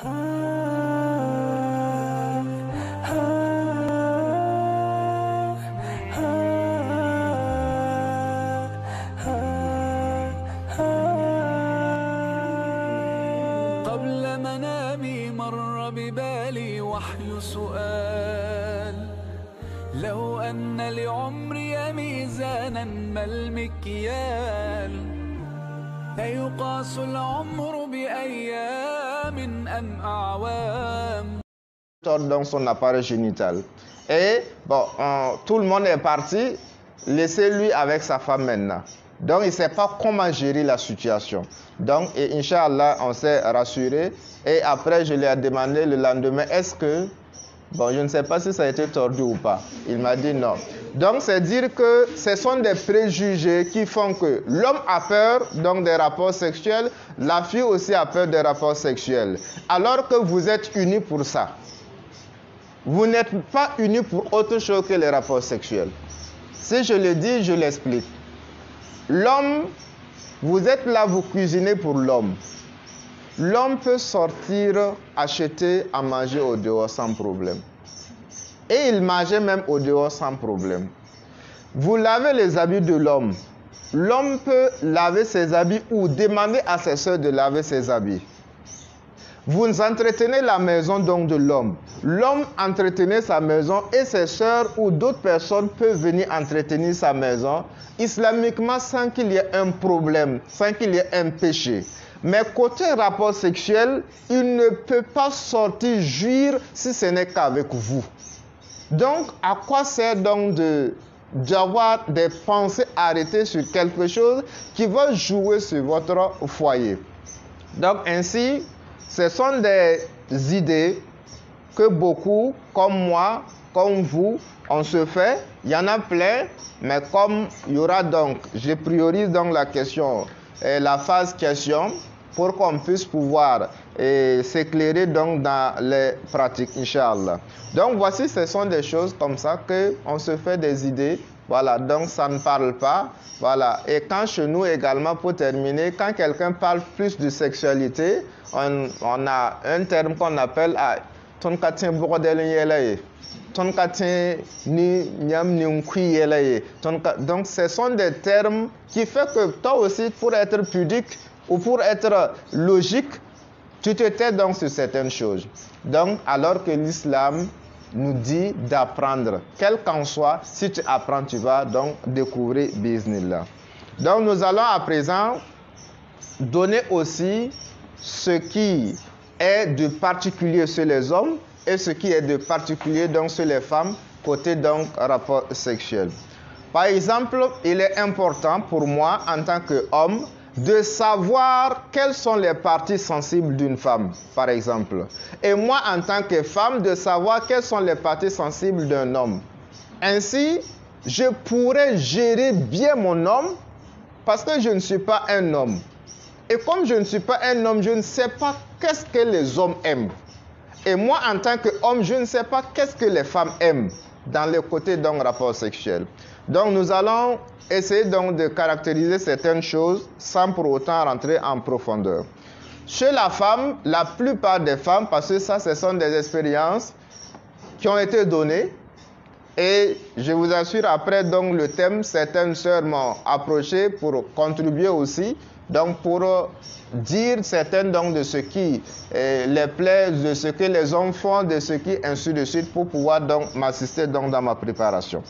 قبل منامي مر ببالي وحي سؤال لو أن لعمري ميزانا ما المكيال أيقاس العمر بأيام أم أعوام. Dans son appareil génital. Et bon, tout le monde est parti, laissez-lui avec sa femme maintenant. Donc il ne sait pas comment gérer la situation. Donc, et Inch'Allah, on s'est rassuré. Et après, je lui ai demandé le lendemain, est-ce que, bon, je ne sais pas si ça a été tordu ou pas. Il m'a dit non. Donc, c'est dire que ce sont des préjugés qui font que l'homme a peur donc des rapports sexuels, la fille aussi a peur des rapports sexuels. Alors que vous êtes unis pour ça. Vous n'êtes pas unis pour autre chose que les rapports sexuels. Si je le dis, je l'explique. L'homme, vous êtes là, vous cuisinez pour l'homme. L'homme peut sortir, acheter à manger au dehors sans problème. Et il mangeait même au dehors sans problème. Vous lavez les habits de l'homme. L'homme peut laver ses habits ou demander à ses soeurs de laver ses habits. Vous entretenez la maison donc de l'homme. L'homme entretenait sa maison et ses soeurs ou d'autres personnes peuvent venir entretenir sa maison islamiquement sans qu'il y ait un problème, sans qu'il y ait un péché. Mais côté rapport sexuel, il ne peut pas sortir jouir si ce n'est qu'avec vous. Donc, à quoi sert donc d'avoir des pensées arrêtées sur quelque chose qui va jouer sur votre foyer? Donc, ainsi, ce sont des idées que beaucoup, comme moi, comme vous, on se fait. Il y en a plein, mais comme il y aura donc, je priorise donc la question, la phase question, pour qu'on puisse pouvoir s'éclairer donc dans les pratiques, Inch'Allah. Donc voici, ce sont des choses comme ça qu'on se fait des idées. Voilà, donc ça ne parle pas. Voilà, et quand chez nous également, pour terminer, quand quelqu'un parle plus de sexualité, on a un terme qu'on appelle donc ce sont des termes qui font que toi aussi, pour être pudique ou pour être logique, tu te tais donc sur certaines choses. Donc, alors que l'islam nous dit d'apprendre, quel qu'en soit, si tu apprends, tu vas donc découvrir Bismillah. Donc, nous allons à présent donner aussi ce qui est de particulier sur les hommes et ce qui est de particulier donc sur les femmes, côté donc rapport sexuel. Par exemple, il est important pour moi en tant qu'homme de savoir quelles sont les parties sensibles d'une femme, par exemple. Et moi, en tant que femme, de savoir quelles sont les parties sensibles d'un homme. Ainsi, je pourrais gérer bien mon homme parce que je ne suis pas un homme. Et comme je ne suis pas un homme, je ne sais pas qu'est-ce que les hommes aiment. Et moi, en tant qu'homme, je ne sais pas qu'est-ce que les femmes aiment dans le côté donc rapport sexuel. Donc, nous allons essayer donc de caractériser certaines choses sans pour autant rentrer en profondeur. Chez la femme, la plupart des femmes, parce que ça, ce sont des expériences qui ont été données. Et je vous assure, après donc le thème, certaines sœurs m'ont approché pour contribuer aussi. Donc, pour dire certaines donc de ce qui les plaît, de ce que les hommes font, de ce qui ainsi de suite, pour pouvoir donc m'assister donc dans ma préparation.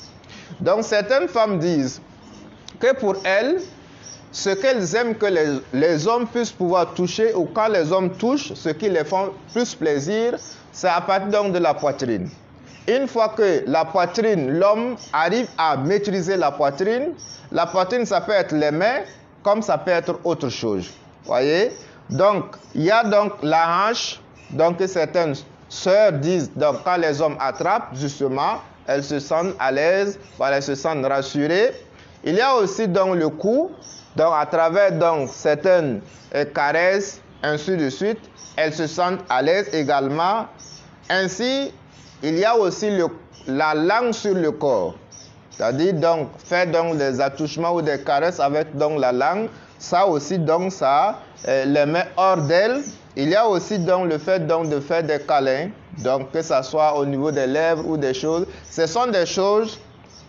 Donc, certaines femmes disent que pour elles, ce qu'elles aiment que les hommes puissent pouvoir toucher, ou quand les hommes touchent, ce qui les fait plus plaisir, c'est à partir donc de la poitrine. Une fois que la poitrine, l'homme arrive à maîtriser la poitrine, ça peut être les mains, comme ça peut être autre chose. Voyez? Donc, il y a donc la hanche. Donc, certaines sœurs disent, donc, quand les hommes attrapent, justement, elles se sentent à l'aise, voilà, elles se sentent rassurées. Il y a aussi donc le cou. Donc, à travers donc certaines caresses, ainsi de suite, elles se sentent à l'aise également. Ainsi, il y a aussi la langue sur le corps. C'est-à-dire donc faire donc des attouchements ou des caresses avec donc la langue, ça aussi donc ça les met hors d'elle Il y a aussi donc le fait donc de faire des câlins, donc que ce soit au niveau des lèvres ou des choses. Ce sont des choses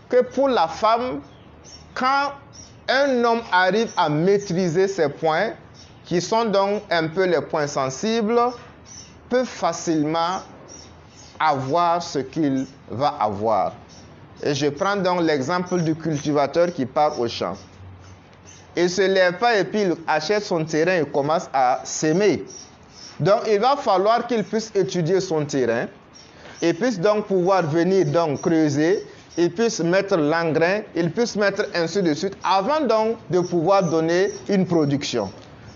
que pour la femme, quand un homme arrive à maîtriser ces points, qui sont donc un peu les points sensibles, peut facilement avoir ce qu'il va avoir. Et je prends donc l'exemple du cultivateur qui part au champ. Il ne se lève pas et puis il achète son terrain et commence à s'aimer. Donc il va falloir qu'il puisse étudier son terrain, il puisse donc pouvoir venir donc creuser, il puisse mettre l'engrais, il puisse mettre ainsi de suite, avant donc de pouvoir donner une production.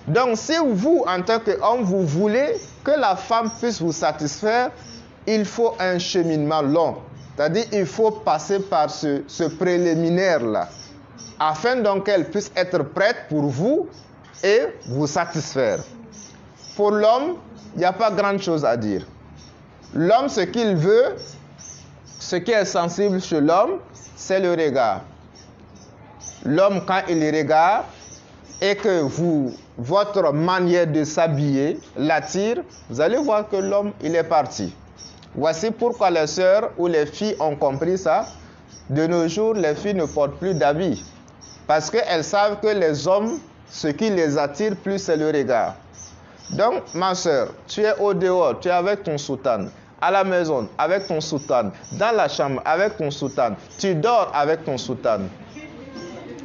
Donc si vous, en tant qu'homme, vous voulez que la femme puisse vous satisfaire, il faut un cheminement long. C'est-à-dire il faut passer par ce préliminaire-là, afin donc qu'elle puisse être prête pour vous et vous satisfaire. Pour l'homme, il n'y a pas grand chose à dire. L'homme, ce qu'il veut, ce qui est sensible chez l'homme, c'est le regard. L'homme, quand il regarde et que votre manière de s'habiller l'attire, vous allez voir que l'homme, il est parti. Voici pourquoi les sœurs ou les filles ont compris ça. De nos jours, les filles ne portent plus d'habits. Parce qu'elles savent que les hommes, ce qui les attire plus, c'est le regard. Donc, ma soeur, tu es au dehors, tu es avec ton soutane, à la maison avec ton soutane, dans la chambre avec ton soutane, tu dors avec ton soutane.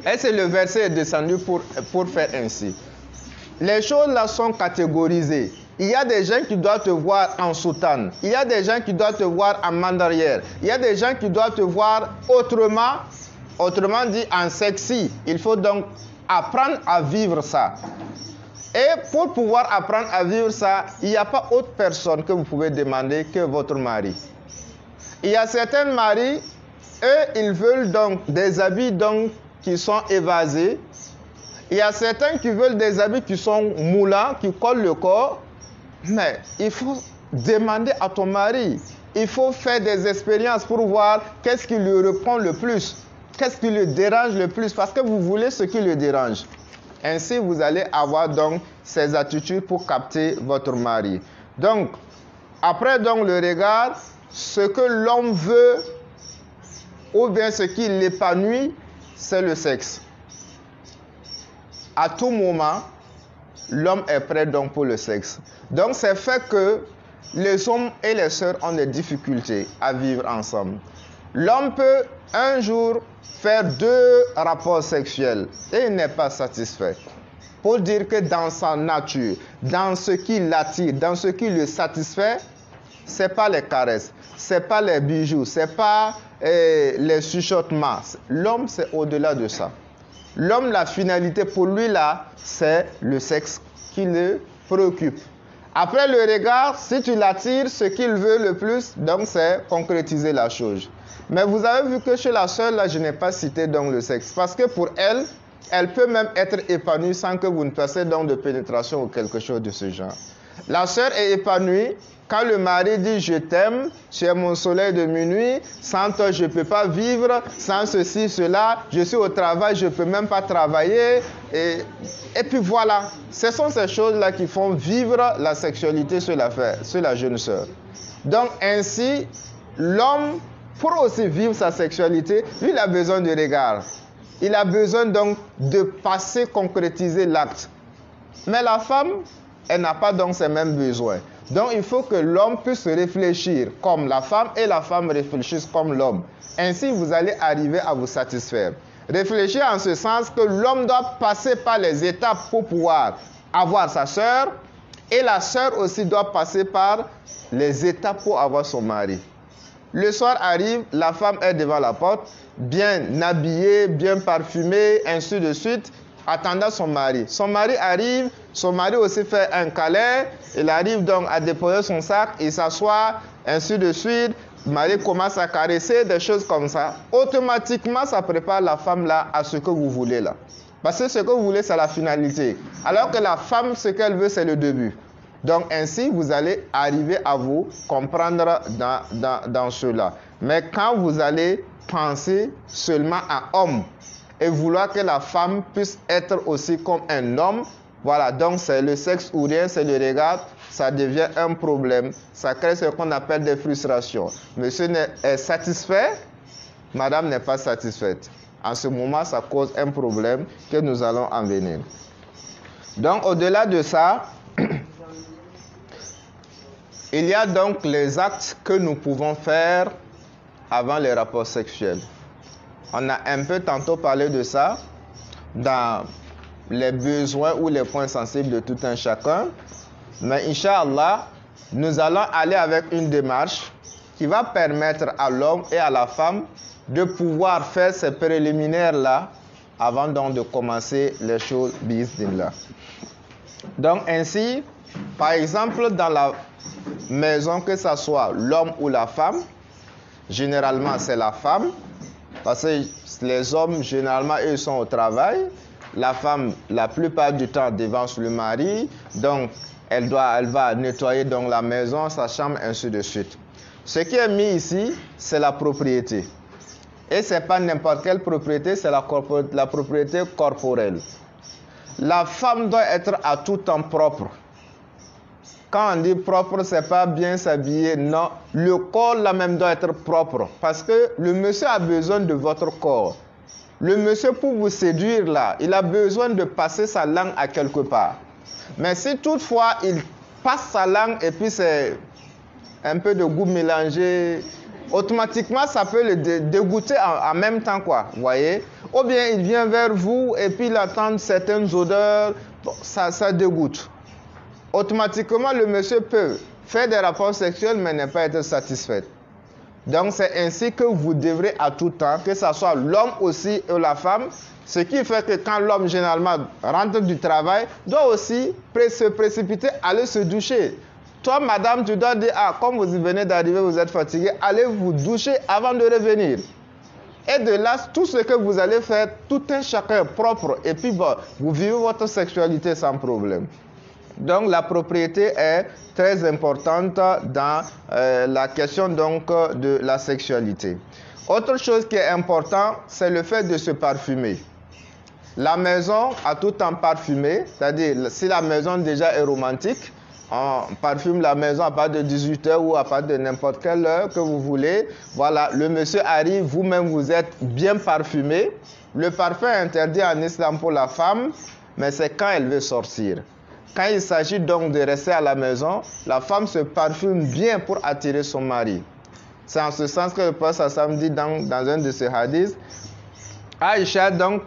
Et c'est le verset est descendu pour faire ainsi. Les choses là sont catégorisées. Il y a des gens qui doivent te voir en soutane, il y a des gens qui doivent te voir en mandarière, il y a des gens qui doivent te voir autrement dit en sexy. Il faut donc apprendre à vivre ça. Et pour pouvoir apprendre à vivre ça, il n'y a pas autre personne que vous pouvez demander que votre mari. Il y a certains maris, eux, ils veulent donc des habits donc, qui sont évasés. Il y a certains qui veulent des habits qui sont moulants, qui collent le corps. Mais il faut demander à ton mari. Il faut faire des expériences pour voir qu'est-ce qui lui reprend le plus. Qu'est-ce qui le dérange le plus? Parce que vous voulez ce qui le dérange. Ainsi, vous allez avoir donc ces attitudes pour capter votre mari. Donc, après donc le regard, ce que l'homme veut, ou bien ce qui l'épanouit, c'est le sexe. À tout moment, l'homme est prêt donc pour le sexe. Donc, c'est fait que les hommes et les sœurs ont des difficultés à vivre ensemble. L'homme peut un jour faire 2 rapports sexuels et il n'est pas satisfait. Pour dire que dans sa nature, dans ce qui l'attire, dans ce qui le satisfait, ce n'est pas les caresses, ce n'est pas les bijoux, ce n'est pas les chuchotements. L'homme, c'est au-delà de ça. L'homme, la finalité pour lui là, c'est le sexe qui le préoccupe. Après le regard, si tu l'attires, ce qu'il veut le plus, donc c'est concrétiser la chose. Mais vous avez vu que chez la sœur, là, je n'ai pas cité donc le sexe. Parce que pour elle, elle peut même être épanouie sans que vous ne fassiez donc de pénétration ou quelque chose de ce genre. La sœur est épanouie quand le mari dit « je t'aime, tu es mon soleil de minuit, sans toi je ne peux pas vivre, sans ceci, cela, je suis au travail, je ne peux même pas travailler. » Et puis voilà, ce sont ces choses-là qui font vivre la sexualité sur la jeune sœur. Donc ainsi, l'homme, pour aussi vivre sa sexualité, lui, il a besoin de regard. Il a besoin donc de passer, concrétiser l'acte. Mais la femme, elle n'a pas donc ces mêmes besoins. Donc il faut que l'homme puisse réfléchir comme la femme et la femme réfléchisse comme l'homme. Ainsi, vous allez arriver à vous satisfaire. Réfléchir en ce sens que l'homme doit passer par les étapes pour pouvoir avoir sa sœur et la sœur aussi doit passer par les étapes pour avoir son mari. Le soir arrive, la femme est devant la porte, bien habillée, bien parfumée, ainsi de suite, attendant son mari. Son mari arrive, son mari aussi fait un câlin, il arrive donc à déposer son sac, il s'assoit, ainsi de suite. Le mari commence à caresser, des choses comme ça. Automatiquement, ça prépare la femme là à ce que vous voulez là. Parce que ce que vous voulez, c'est la finalité. Alors que la femme, ce qu'elle veut, c'est le début. Donc ainsi, vous allez arriver à vous comprendre dans cela. Mais quand vous allez penser seulement à homme et vouloir que la femme puisse être aussi comme un homme, voilà, donc c'est le sexe ou rien, c'est le regard, ça devient un problème. Ça crée ce qu'on appelle des frustrations. Monsieur est satisfait, madame n'est pas satisfaite. En ce moment, ça cause un problème que nous allons en venir. Donc, au-delà de ça, il y a donc les actes que nous pouvons faire avant les rapports sexuels. On a un peu tantôt parlé de ça dans les besoins ou les points sensibles de tout un chacun. Mais Inch'Allah, nous allons aller avec une démarche qui va permettre à l'homme et à la femme de pouvoir faire ces préliminaires-là avant donc de commencer les choses bismillah. Donc ainsi, par exemple, dans la maison, que ce soit l'homme ou la femme, généralement c'est la femme, parce que les hommes, généralement, ils sont au travail. La femme, la plupart du temps, devance le mari. Donc, elle va nettoyer donc la maison, sa chambre, ainsi de suite. Ce qui est mis ici, c'est la propriété. Et ce n'est pas n'importe quelle propriété, c'est la propriété corporelle. La femme doit être à tout temps propre. Quand on dit propre, ce n'est pas bien s'habiller, non. Le corps là même doit être propre. Parce que le monsieur a besoin de votre corps. Le monsieur, pour vous séduire là, il a besoin de passer sa langue à quelque part. Mais si toutefois il passe sa langue et puis c'est un peu de goût mélangé, automatiquement ça peut le dégoûter en même temps, quoi. Vous voyez? Ou bien il vient vers vous et puis il attend certaines odeurs, bon, ça dégoûte. Automatiquement le monsieur peut faire des rapports sexuels mais ne pas être satisfait. Donc c'est ainsi que vous devrez à tout temps, que ce soit l'homme aussi ou la femme, ce qui fait que quand l'homme généralement rentre du travail, doit aussi se précipiter, aller se doucher. Toi madame, tu dois dire, ah comme vous venez d'arriver, vous êtes fatigué, allez vous doucher avant de revenir. Et de là, tout ce que vous allez faire, tout un chacun propre, et puis bon, vous vivez votre sexualité sans problème. Donc la propriété est très importante dans la question donc de la sexualité. Autre chose qui est importante, c'est le fait de se parfumer. La maison a tout temps parfumé, c'est-à-dire si la maison déjà est romantique, on parfume la maison à partir de 18h ou à partir de n'importe quelle heure que vous voulez. Voilà, le monsieur arrive, vous-même vous êtes bien parfumé. Le parfum est interdit en islam pour la femme, mais c'est quand elle veut sortir. Quand il s'agit donc de rester à la maison, la femme se parfume bien pour attirer son mari. C'est en ce sens que le prophète Sassam dit dans un de ses hadiths, Aïcha donc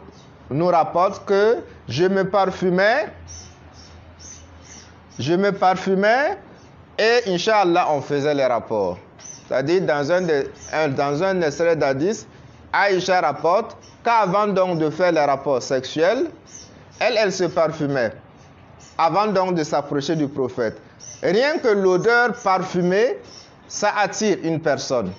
nous rapporte que je me parfumais et Inch'Allah on faisait les rapports. C'est-à-dire dans un extrait d'hadith, Aïcha rapporte qu'avant donc de faire les rapports sexuels, elle se parfumait. Avant donc de s'approcher du prophète. Rien que l'odeur parfumée, ça attire une personne.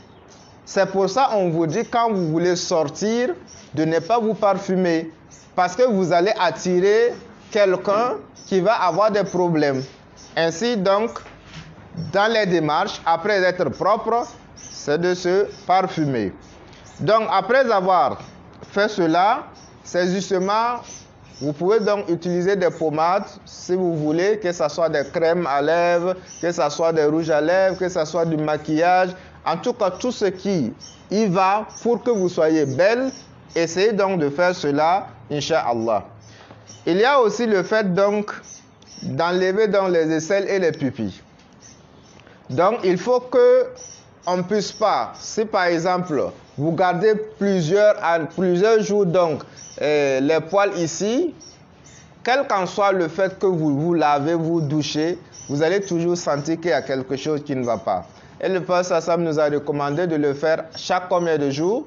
C'est pour ça qu'on vous dit quand vous voulez sortir, de ne pas vous parfumer. Parce que vous allez attirer quelqu'un qui va avoir des problèmes. Ainsi donc, dans les démarches, après être propre, c'est de se parfumer. Donc après avoir fait cela, c'est justement... Vous pouvez donc utiliser des pommades si vous voulez, que ce soit des crèmes à lèvres, que ce soit des rouges à lèvres, que ce soit du maquillage. En tout cas, tout ce qui y va pour que vous soyez belle. Essayez donc de faire cela, Inch'Allah. Il y a aussi le fait donc d'enlever donc les aisselles et les pupilles. Donc il faut que on ne puisse pas, si par exemple vous gardez plusieurs jours donc les poils ici, quel qu'en soit le fait que vous vous lavez, vous douchez, vous allez toujours sentir qu'il y a quelque chose qui ne va pas. Et le prophète Sassam nous a recommandé de le faire chaque combien de jours?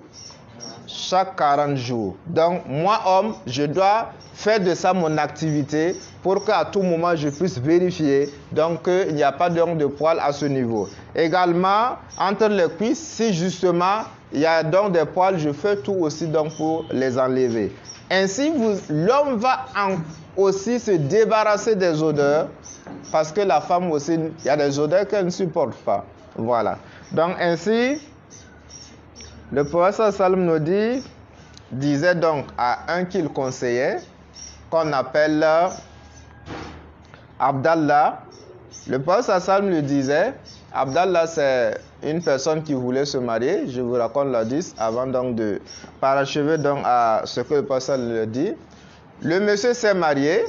Chaque 40 jours. Donc moi homme, je dois faire de ça mon activité pour qu'à tout moment je puisse vérifier donc qu'il n'y a pas de poils à ce niveau. Également entre les cuisses, si justement il y a donc des poils, je fais tout aussi donc pour les enlever. Ainsi l'homme va aussi se débarrasser des odeurs, parce que la femme aussi, il y a des odeurs qu'elle ne supporte pas. Voilà. Donc ainsi, le prophète Sallam nous disait donc à un qu'il conseillait, qu'on appelle Abdallah, le prophète sallam le disait, Abdallah c'est une personne qui voulait se marier, je vous raconte l'indice avant donc de parachever donc à ce que le prophète le dit. Le monsieur s'est marié,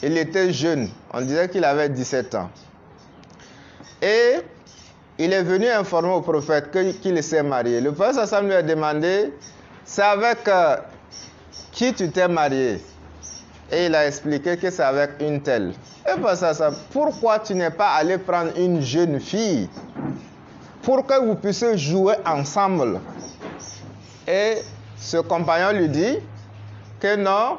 il était jeune, on disait qu'il avait 17 ans. Et il est venu informer au prophète qu'il s'est marié. Le prophète sallam lui a demandé, c'est avec qui tu t'es marié? Et il a expliqué que c'est avec une telle. Et parce que pourquoi tu n'es pas allé prendre une jeune fille pour que vous puissiez jouer ensemble? Et ce compagnon lui dit que non,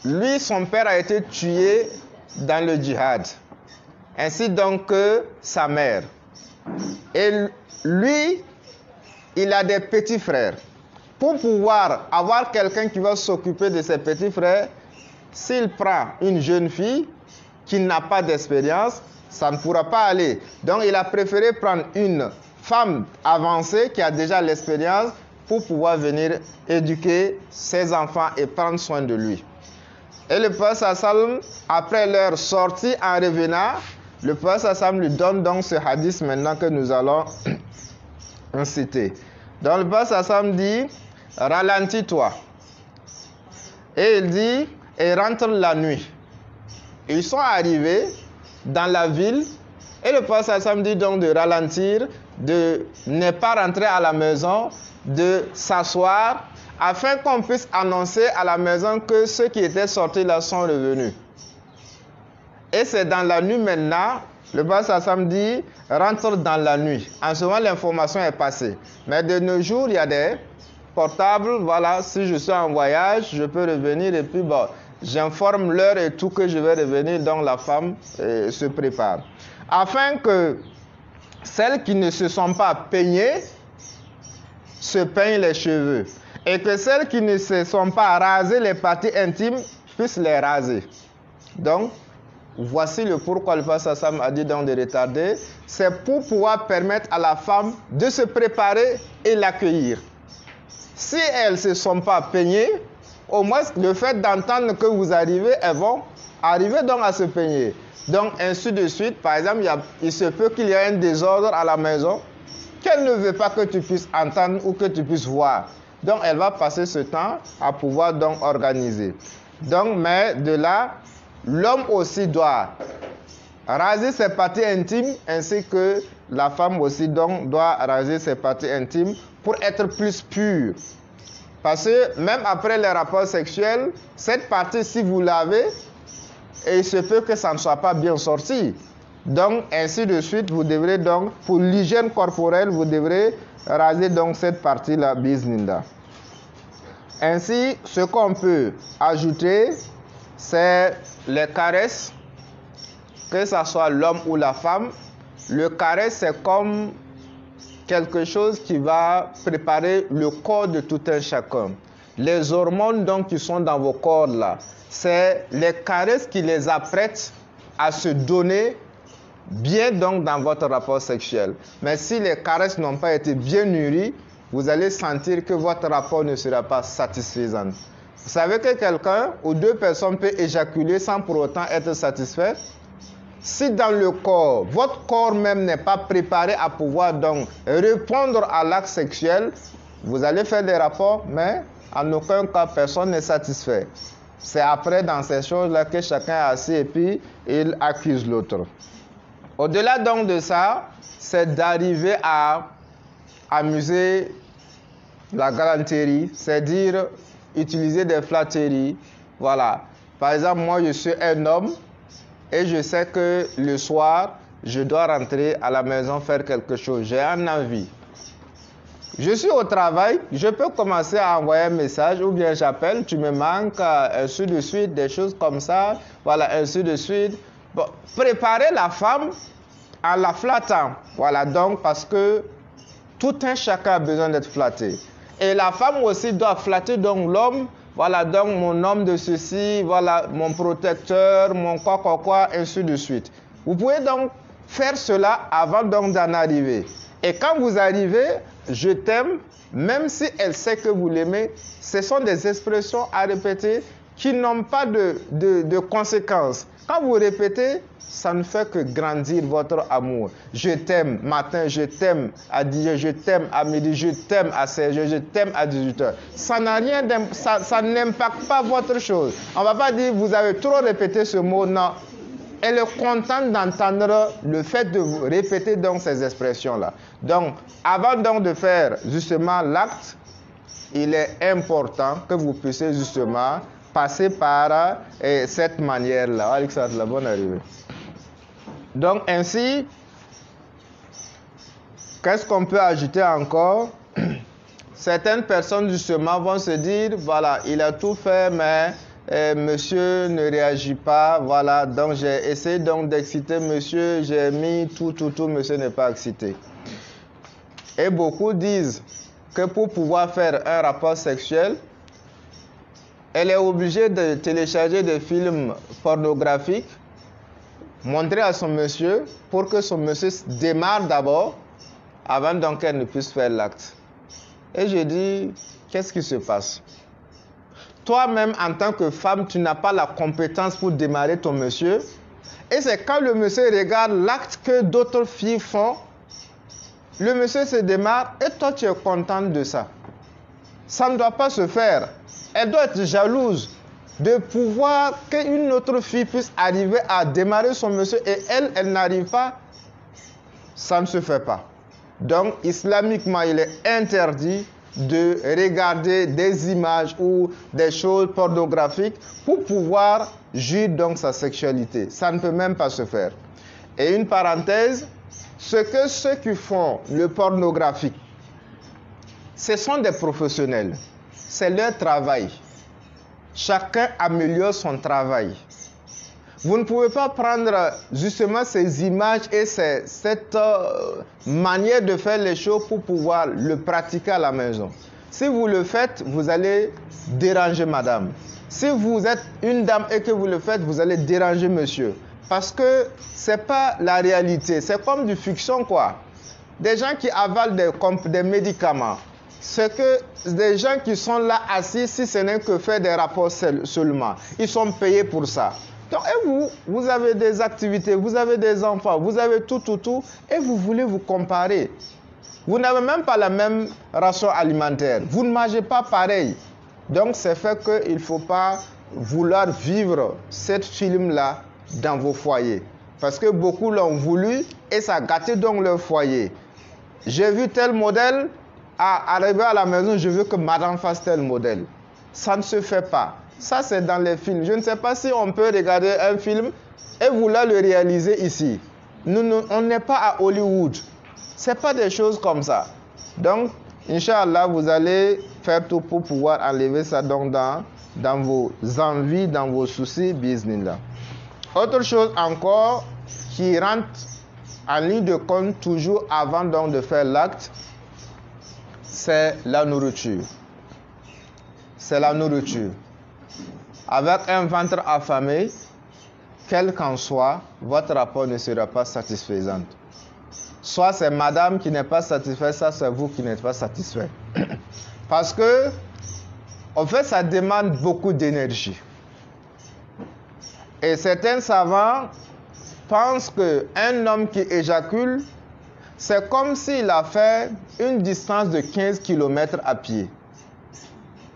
lui, son père a été tué dans le djihad, ainsi donc que sa mère. Et lui, il a des petits frères. Pour pouvoir avoir quelqu'un qui va s'occuper de ses petits frères, s'il prend une jeune fille qui n'a pas d'expérience, ça ne pourra pas aller. Donc il a préféré prendre une femme avancée qui a déjà l'expérience pour pouvoir venir éduquer ses enfants et prendre soin de lui. Et le prophète sallam, après leur sortie en revenant, le prophète sallam lui donne donc ce hadith maintenant que nous allons citer. Donc le prophète sallam dit, ralentis-toi. Et il dit, et rentre la nuit. Ils sont arrivés dans la ville et le prophète sallam dit donc de ralentir, de ne pas rentrer à la maison, de s'asseoir afin qu'on puisse annoncer à la maison que ceux qui étaient sortis là sont revenus. Et c'est dans la nuit maintenant, le prophète sallam dit rentre dans la nuit. En ce moment l'information est passée. Mais de nos jours il y a des portables, voilà, si je suis en voyage, je peux revenir et puis bon, j'informe l'heure et tout que je vais revenir, donc la femme se prépare. Afin que celles qui ne se sont pas peignées se peignent les cheveux et que celles qui ne se sont pas rasées les parties intimes puissent les raser. Donc, voici le pourquoi le prophète sallam a dit donc de retarder. C'est pour pouvoir permettre à la femme de se préparer et l'accueillir. Si elles ne se sont pas peignées, au moins le fait d'entendre que vous arrivez, elles vont arriver donc à se peigner. Donc ainsi de suite, par exemple, il se peut qu'il y ait un désordre à la maison qu'elle ne veut pas que tu puisses entendre ou que tu puisses voir. Donc elle va passer ce temps à pouvoir donc organiser. Donc, mais de là, l'homme aussi doit raser ses parties intimes ainsi que la femme aussi donc doit raser ses parties intimes pour être plus pure. Parce que même après les rapports sexuels, cette partie, si vous l'avez, et il se peut que ça ne soit pas bien sorti. Donc, ainsi de suite, vous devrez donc, pour l'hygiène corporelle, vous devrez raser donc cette partie-là, bismillah. Ainsi, ce qu'on peut ajouter, c'est les caresses, que ce soit l'homme ou la femme. Le caresse, c'est comme quelque chose qui va préparer le corps de tout un chacun. Les hormones donc qui sont dans vos corps là, c'est les caresses qui les apprêtent à se donner bien donc dans votre rapport sexuel. Mais si les caresses n'ont pas été bien nourries, vous allez sentir que votre rapport ne sera pas satisfaisant. Vous savez que quelqu'un ou deux personnes peuvent éjaculer sans pour autant être satisfait. Si dans le corps, votre corps même n'est pas préparé à pouvoir donc répondre à l'acte sexuel, vous allez faire des rapports, mais en aucun cas personne n'est satisfait. C'est après dans ces choses-là que chacun est assis et puis il accuse l'autre. Au-delà donc de ça, c'est d'arriver à amuser la galanterie, c'est-à-dire utiliser des flatteries. Voilà. Par exemple, moi je suis un homme et je sais que le soir, je dois rentrer à la maison faire quelque chose. J'ai une envie. Je suis au travail, je peux commencer à envoyer un message ou bien j'appelle, tu me manques, ainsi de suite, des choses comme ça, voilà, ainsi de suite. Bon, préparer la femme en la flattant, voilà, donc parce que tout un chacun a besoin d'être flatté. Et la femme aussi doit flatter donc l'homme, voilà, donc mon homme de ceci, voilà, mon protecteur, mon quoi, ainsi de suite. Vous pouvez donc faire cela avant donc d'en arriver. Et quand vous arrivez, je t'aime, même si elle sait que vous l'aimez, ce sont des expressions à répéter qui n'ont pas de conséquences. Quand vous répétez, ça ne fait que grandir votre amour. Je t'aime matin, je t'aime à 10h, je t'aime à midi, je t'aime à 16h, je t'aime à 18h. Ça n'a rien ça n'impacte pas votre chose. On ne va pas dire vous avez trop répété ce mot, non. Elle est contente d'entendre le fait de vous répéter donc ces expressions-là. Donc, avant donc de faire justement l'acte, il est important que vous puissiez justement passer par cette manière-là. Alexandre, la bonne arrivée. Donc ainsi, qu'est-ce qu'on peut ajouter encore? Certaines personnes justement vont se dire, voilà, il a tout fait, mais monsieur ne réagit pas, voilà, donc j'ai essayé donc d'exciter monsieur, j'ai mis tout, monsieur n'est pas excité. Et beaucoup disent que pour pouvoir faire un rapport sexuel, elle est obligée de télécharger des films pornographiques, montrer à son monsieur pour que son monsieur démarre d'abord avant donc qu'elle ne puisse faire l'acte. Et je dis, qu'est-ce qui se passe? Toi-même, en tant que femme, tu n'as pas la compétence pour démarrer ton monsieur. Et c'est quand le monsieur regarde l'acte que d'autres filles font, le monsieur se démarre et toi, tu es contente de ça. Ça ne doit pas se faire. Elle doit être jalouse de pouvoir qu'une autre fille puisse arriver à démarrer son monsieur et elle n'arrive pas. Ça ne se fait pas. Donc, islamiquement, il est interdit de regarder des images ou des choses pornographiques pour pouvoir jouir donc sa sexualité. Ça ne peut même pas se faire. Et une parenthèse, ce que ceux qui font le pornographique, ce sont des professionnels. C'est leur travail. Chacun améliore son travail. Vous ne pouvez pas prendre justement ces images et cette manière de faire les choses pour pouvoir le pratiquer à la maison. Si vous le faites, vous allez déranger madame. Si vous êtes une dame et que vous le faites, vous allez déranger monsieur. Parce que ce n'est pas la réalité. C'est comme du fiction, quoi. Des gens qui avalent des médicaments. C'est que des gens qui sont là assis, si ce n'est que faire des rapports seulement. Ils sont payés pour ça. Donc, et vous avez des activités, vous avez des enfants, vous avez tout, et vous voulez vous comparer. Vous n'avez même pas la même ration alimentaire. Vous ne mangez pas pareil. Donc, c'est fait qu'il ne faut pas vouloir vivre cette film-là dans vos foyers. Parce que beaucoup l'ont voulu et ça a gâté donc leur foyer. J'ai vu tel modèle, arriver à la maison, je veux que madame fasse tel modèle. Ça ne se fait pas. Ça, c'est dans les films. Je ne sais pas si on peut regarder un film et vouloir le réaliser ici. On n'est pas à Hollywood. Ce n'est pas des choses comme ça. Donc, Inch'Allah, vous allez faire tout pour pouvoir enlever ça donc dans vos envies, dans vos soucis, bismillah. Autre chose encore qui rentre en ligne de compte toujours avant donc de faire l'acte, c'est la nourriture. C'est la nourriture. Avec un ventre affamé, quel qu'en soit, votre rapport ne sera pas satisfaisant. Soit c'est madame qui n'est pas satisfaite, soit c'est vous qui n'êtes pas satisfait. Parce que, en fait, ça demande beaucoup d'énergie. Et certains savants pensent qu'un homme qui éjacule, c'est comme s'il a fait une distance de 15 km à pied.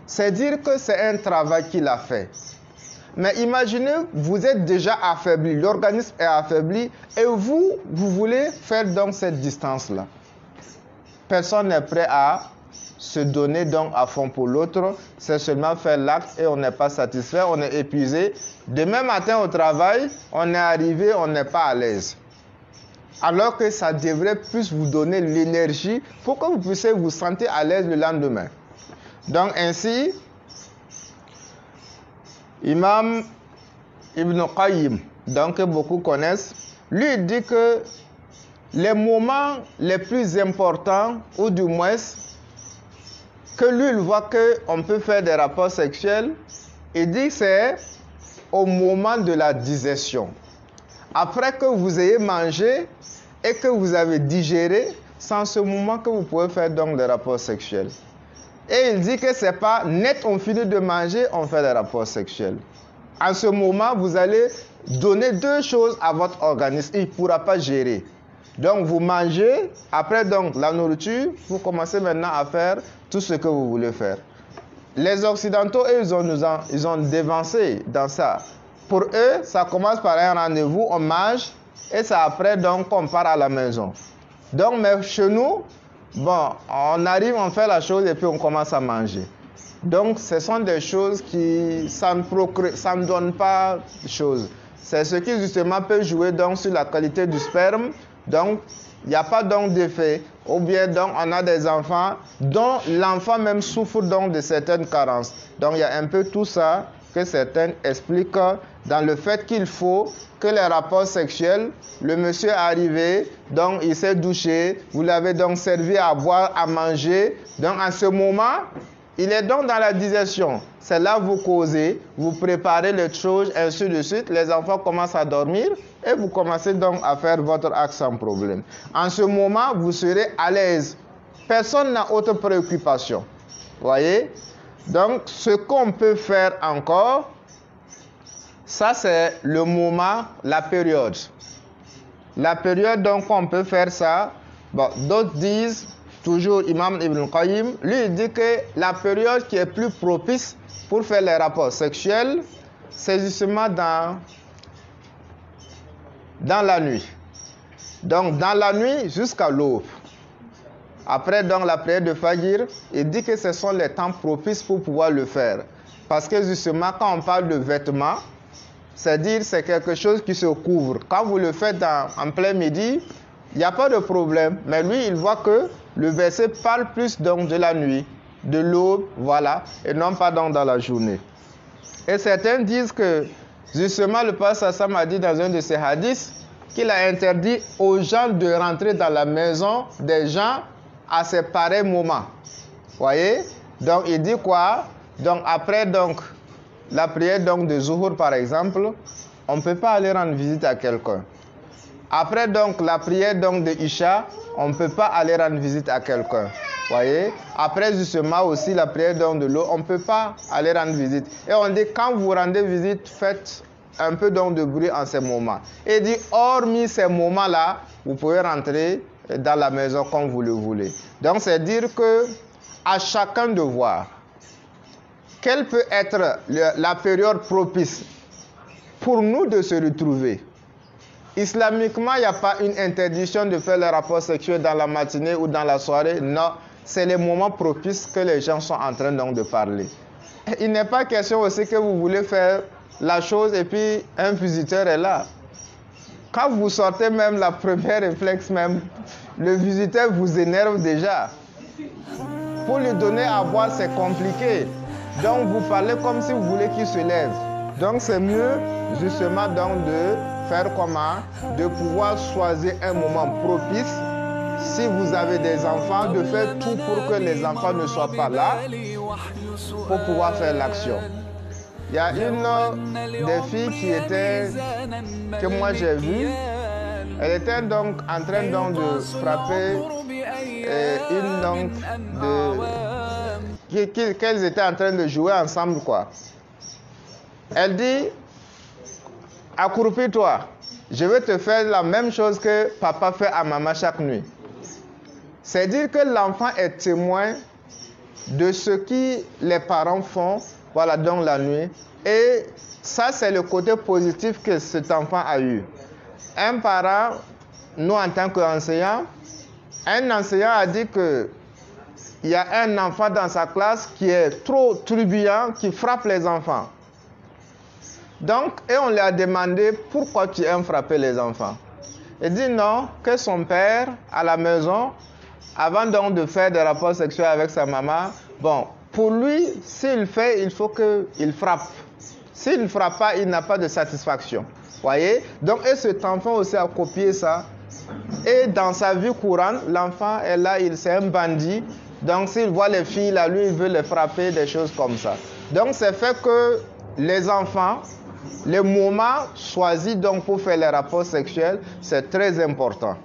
C'est dire que c'est un travail qu'il a fait. Mais imaginez, vous êtes déjà affaibli, l'organisme est affaibli et vous voulez faire donc cette distance-là. Personne n'est prêt à se donner donc à fond pour l'autre, c'est seulement faire l'acte et on n'est pas satisfait, on est épuisé. Demain matin au travail, on est arrivé, on n'est pas à l'aise. Alors que ça devrait plus vous donner l'énergie pour que vous puissiez vous sentir à l'aise le lendemain. Donc ainsi, Imam Ibn Qayyim, donc que beaucoup connaissent, lui dit que les moments les plus importants, ou du moins que lui il voit qu'on peut faire des rapports sexuels, il dit que c'est au moment de la digestion. Après que vous ayez mangé et que vous avez digéré, c'est en ce moment que vous pouvez faire donc des rapports sexuels. Et il dit que ce n'est pas net, on finit de manger, on fait des rapports sexuels. En ce moment, vous allez donner deux choses à votre organisme, il ne pourra pas gérer. Donc vous mangez, après donc la nourriture, vous commencez maintenant à faire tout ce que vous voulez faire. Les Occidentaux, eux, ils ont dévancé dans ça. Pour eux, ça commence par un rendez-vous, on mange, et c'est après donc qu'on part à la maison. Donc, mais chez nous, bon, on arrive, on fait la chose et puis on commence à manger. Donc, ce sont des choses qui, ça ne donne pas de choses. C'est ce qui justement peut jouer donc sur la qualité du sperme. Donc, il n'y a pas donc d'effet. Ou bien donc on a des enfants dont l'enfant même souffre donc de certaines carences. Donc, il y a un peu tout ça que certains expliquent dans le fait qu'il faut que les rapports sexuels, le monsieur est arrivé, donc il s'est douché, vous l'avez donc servi à boire, à manger. Donc, en ce moment, il est donc dans la digestion. C'est là que vous causez, vous préparez les choses, ainsi de suite. Les enfants commencent à dormir et vous commencez donc à faire votre acte sans problème. En ce moment, vous serez à l'aise. Personne n'a autre préoccupation. Voyez? Donc, ce qu'on peut faire encore, ça c'est le moment, la période. La période, donc, on peut faire ça. Bon, d'autres disent, toujours Imam Ibn Qayyim, lui il dit que la période qui est plus propice pour faire les rapports sexuels, c'est justement dans la nuit. Donc dans la nuit jusqu'à l'aube. Après donc la prière de Fajr, il dit que ce sont les temps propices pour pouvoir le faire. Parce que justement quand on parle de vêtements, c'est-à-dire c'est quelque chose qui se couvre. Quand vous le faites en plein midi, il n'y a pas de problème. Mais lui il voit que le verset parle plus donc de la nuit, de l'aube, voilà, et non pas donc dans la journée. Et certains disent que, justement, le prophète Sassam a dit dans un de ses hadiths qu'il a interdit aux gens de rentrer dans la maison des gens à ces pareils moments. Voyez? Donc, il dit quoi? Donc, après donc, la prière donc, de Zuhur, par exemple, on ne peut pas aller rendre visite à quelqu'un. Après donc la prière donc de Isha, on ne peut pas aller rendre visite à quelqu'un. Voyez? Après justement aussi la prière donc de l'eau, on ne peut pas aller rendre visite. Et on dit quand vous rendez visite, faites un peu donc de bruit en ces moments. Et dit hormis ces moments-là, vous pouvez rentrer dans la maison comme vous le voulez. Donc c'est dire que à chacun de voir quelle peut être la période propice pour nous de se retrouver. Islamiquement, il n'y a pas une interdiction de faire les rapports sexuels dans la matinée ou dans la soirée. Non, c'est les moments propices que les gens sont en train donc de parler. Il n'est pas question aussi que vous voulez faire la chose et puis un visiteur est là. Quand vous sortez même, la première réflexe même, le visiteur vous énerve déjà. Pour lui donner à boire, c'est compliqué. Donc vous parlez comme si vous voulez qu'il se lève. Donc c'est mieux justement donc de faire comment? De pouvoir choisir un moment propice. Si vous avez des enfants, de faire tout pour que les enfants ne soient pas là pour pouvoir faire l'action. Il y a une des filles que moi j'ai vue. Elle était donc en train donc de frapper une donc qu'elles étaient en train de jouer ensemble quoi. Elle dit, accroupis-toi, je vais te faire la même chose que papa fait à maman chaque nuit. C'est dire que l'enfant est témoin de ce que les parents font, voilà, donc la nuit. Et ça, c'est le côté positif que cet enfant a eu. Un parent, nous en tant qu'enseignants, un enseignant a dit que il y a un enfant dans sa classe qui est trop turbulent, qui frappe les enfants. Donc, et on lui a demandé pourquoi tu aimes frapper les enfants. Il dit non, que son père, à la maison, avant donc de faire des rapports sexuels avec sa maman, bon, pour lui, s'il fait, il faut qu'il frappe. S'il ne frappe pas, il n'a pas de satisfaction. Voyez? Donc, et cet enfant aussi a copié ça. Et dans sa vie courante, l'enfant est là, c'est un bandit. Donc, s'il voit les filles là, lui, il veut les frapper, des choses comme ça. Donc, c'est fait que les enfants, les moments choisis donc pour faire les rapports sexuels, c'est très important.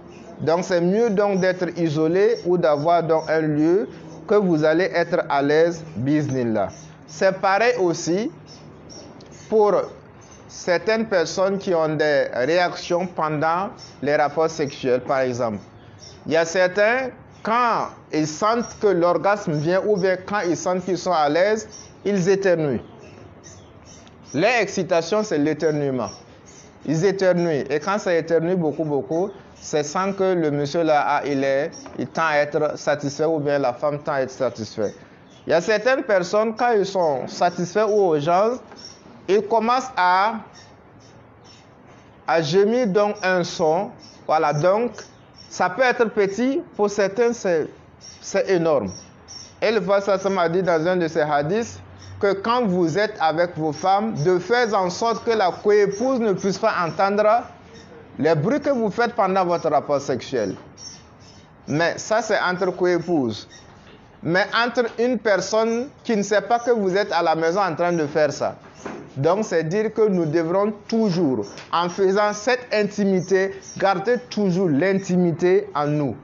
Donc c'est mieux donc d'être isolé ou d'avoir donc un lieu que vous allez être à l'aise, bismillah. C'est pareil aussi pour certaines personnes qui ont des réactions pendant les rapports sexuels, par exemple. Il y a certains, quand ils sentent que l'orgasme vient ou bien quand ils sentent qu'ils sont à l'aise, ils éternuent. L'excitation, c'est l'éternuement. Ils éternuent. Et quand ça éternue beaucoup, c'est sans que le monsieur là, il tend à être satisfait ou bien la femme tend à être satisfaite. Il y a certaines personnes, quand ils sont satisfaits ou aux gens, ils commencent à gémir donc un son. Voilà, donc ça peut être petit, pour certains c'est énorme. Et le prophète a dit dans un de ses hadiths que quand vous êtes avec vos femmes, de faire en sorte que la coépouse ne puisse pas entendre les bruits que vous faites pendant votre rapport sexuel. Mais ça c'est entre coépouses. Mais entre une personne qui ne sait pas que vous êtes à la maison en train de faire ça. Donc c'est dire que nous devrons toujours, en faisant cette intimité, garder toujours l'intimité en nous.